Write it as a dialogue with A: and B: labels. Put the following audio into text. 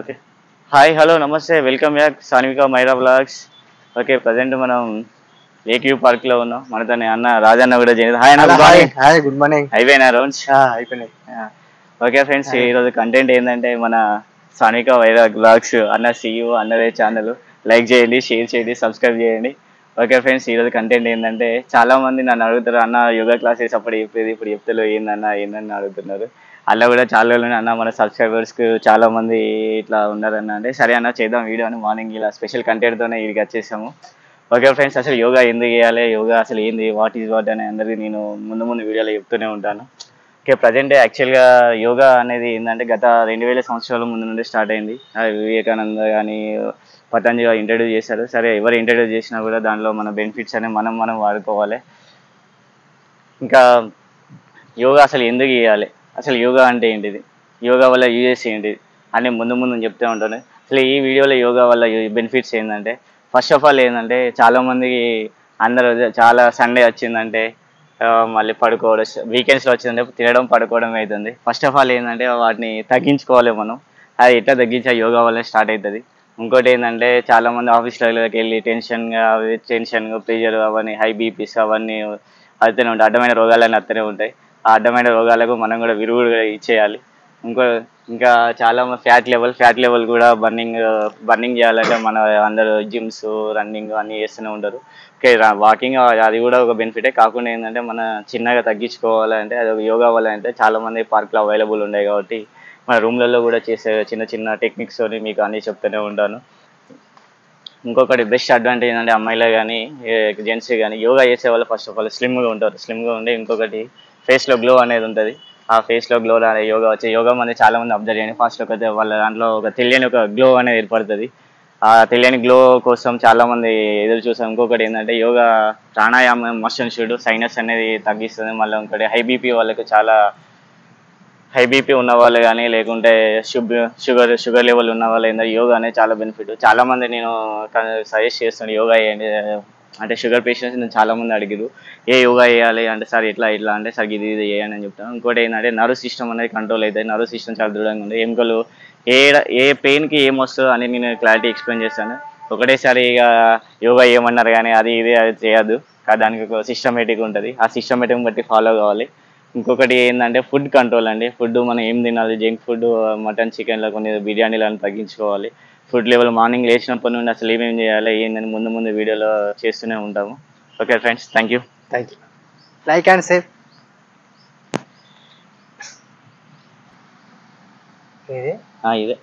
A: Okay. Hi, hello, నమస్తే, welcome back Sanvika Myra blogs. Okay, present మనం lake view పార్క్లో ఉన్నాం. మనతోనే అన్న రాజన్న కూడా చేయాలి. హాయ్ అన్న,
B: hello
A: good
B: hi
A: morning.
B: Hi good morning.
A: అయిపోయినా రౌండ్స్?
B: అయిపోయినాయి.
A: Okay friends,
B: hi.
A: ఈరోజు కంటెంట్ ఏంటంటే మన సాన్విక మైరా బ్లాగ్స్ అన్న సీఈఓ అన్నదే ఛానల్. లైక్ చేయండి, షేర్ చేయండి, సబ్స్క్రైబ్ చేయండి. ఓకే ఫ్రెండ్స్, ఈరోజు కంటెంట్ ఏంటంటే చాలా మంది నన్ను అడుగుతారు, అన్న యోగా క్లాసెస్ అప్పుడు చెప్పేది ఇప్పుడు చెప్తలో ఏందన్న ఏందని అడుగుతున్నారు. అలా కూడా చాలా రోజులు అన్న మన సబ్స్క్రైబర్స్కి చాలా మంది ఇట్లా ఉన్నారన్న అంటే సరే అన్న చేద్దాం వీడియో అని మార్నింగ్ ఇలా స్పెషల్ కంటెంట్తోనే ఇక్కడికి వచ్చేసాము. ఓకే ఫ్రెండ్స్, అసలు యోగా ఎందుకు చేయాలి, యోగా అసలు ఏంది, వాట్ ఈజ్ వాట్ అని అందరికీ నేను ముందు ముందు వీడియోలో చెప్తూనే ఉంటాను. ఓకే, ప్రజెంట్ యాక్చువల్గా యోగా అనేది ఏంటంటే గత 2000 సంవత్సరాల ముందు నుండి స్టార్ట్ అయింది. వివేకానంద కానీ పతంజలి ఇంట్రడ్యూస్ చేశారు. సరే, ఎవరు ఇంట్రడ్యూస్ చేసినా కూడా దానిలో మన బెనిఫిట్స్ అనేవి మనం వాడుకోవాలి. ఇంకా యోగా అసలు ఎందుకు చేయాలి, అసలు యోగా అంటే ఏంటిది, యోగా వల్ల యూజెస్ ఏంటిది అని ముందు ముందు చెప్తూ ఉంటాను. అసలు ఈ వీడియోలో యోగా వల్ల బెనిఫిట్స్ ఏంటంటే ఫస్ట్ ఆఫ్ ఆల్ ఏంటంటే చాలామందికి అందరూ చాలా సండే వచ్చిందంటే మళ్ళీ పడుకోవడం, వీకెండ్స్లో వచ్చిందంటే తినడం పడుకోవడం అవుతుంది. ఫస్ట్ ఆఫ్ ఆల్ ఏంటంటే వాటిని తగ్గించుకోవాలి మనం. అది ఎట్లా తగ్గించా యోగా వల్ల స్టార్ట్ అవుతుంది. ఇంకోటి ఏంటంటే చాలామంది ఆఫీస్లకి వెళ్ళి టెన్షన్ ప్రెషర్ అవన్నీ హై బీపీస్ అవన్నీ అవుతూనే ఉంటాయి. అడ్డమైన రోగాలన్నీ వస్తూనే ఉంటాయి. ఆ అడ్డమైన రోగాలకు మనం కూడా విరుగుడుగా ఇచ్చేయాలి. ఇంకో ఇంకా చాలా ఫ్యాట్ లెవెల్ కూడా బర్నింగ్ చేయాలంటే మన అందరూ జిమ్స్ రన్నింగ్ అన్నీ చేస్తూనే ఉంటారు. ఓకే, వాకింగ్ అది కూడా ఒక బెనిఫిటే. కాకుండా ఏంటంటే మన చిన్నగా తగ్గించుకోవాలంటే అది ఒక యోగా వల్ల అంటే చాలామంది పార్క్లో అవైలబుల్ ఉన్నాయి కాబట్టి మన రూమ్లలో కూడా చేసే చిన్న చిన్న టెక్నిక్స్ మీకు అన్నీ చెప్తూనే ఉంటాను. ఇంకొకటి బెస్ట్ అడ్వాంటేజ్ ఏంటంటే అమ్మాయిలే కానీ జెంట్స్ కానీ యోగా చేసే వాళ్ళు ఫస్ట్ ఆఫ్ ఆల్ స్లిమ్గా ఉంటారు. స్లిమ్గా ఉండి ఇంకొకటి ఫేస్లో గ్లో అనేది ఉంటుంది. ఆ ఫేస్లో గ్లో యోగా అనేది చాలా మంది అబ్జర్వ్ చేయండి. ఫస్ట్ వాళ్ళ దాంట్లో ఒక తెలియని ఒక గ్లో అనేది ఏర్పడుతుంది. ఆ తెలియని గ్లో కోసం చాలా మంది ఎదురు చూసాం. ఇంకొకటి ఏంటంటే యోగా ప్రాణాయామం మస్ట్ షుడ్ సైనస్ అనేది తగ్గిస్తుంది. మళ్ళీ ఇంకోటి హై బీపీ ఉన్న వాళ్ళు కానీ లేకుంటే షుగర్ లెవెల్ ఉన్న వాళ్ళు ఏంటంటే యోగా అనేది చాలా బెనిఫిట్. చాలామంది నేను సజెస్ట్ చేస్తాను యోగా చేయండి అంటే షుగర్ పేషెంట్స్ నేను చాలామంది అడిగారు ఏ యోగా చేయాలి అంటే సార్ ఇట్లా అంటే సార్ ఇది చేయండి అని చెప్తాను. ఇంకోటి ఏంటంటే నర్వ్ సిస్టమ్ అనేది కంట్రోల్ అవుతుంది. నర్వ్ సిస్టమ్ చాలా దృఢంగా ఉంది. ఎముకలు ఏ ఏ పెయిన్కి ఏం వస్తుందో అని నేను క్లారిటీ ఎక్స్ప్లెయిన్ చేస్తాను. ఒకటేసారి ఇక యోగా ఏమన్నారు కానీ అది చేయద్దు. దానికి ఒక సిస్టమేటిక్ ఉంటుంది. ఆ సిస్టమేటిక్ బట్టి ఫాలో కావాలి. ఇంకొకటి ఏంటంటే ఫుడ్ కంట్రోల్ అండి. ఫుడ్ మనం ఏం తినాలి, జంక్ ఫుడ్ మటన్ చికెన్లో కొన్ని బిర్యానీలను తగ్గించుకోవాలి. ఫుడ్ లెవెల్ మార్నింగ్ లేచినప్పటి నుండి అసలు ఏమేమి చేయాలి ఏంటని ముందు వీడియోలో చేస్తూనే ఉంటాము. Okay friends, thank you.
B: Thank you. Like and save.
A: ఇదే ఇదే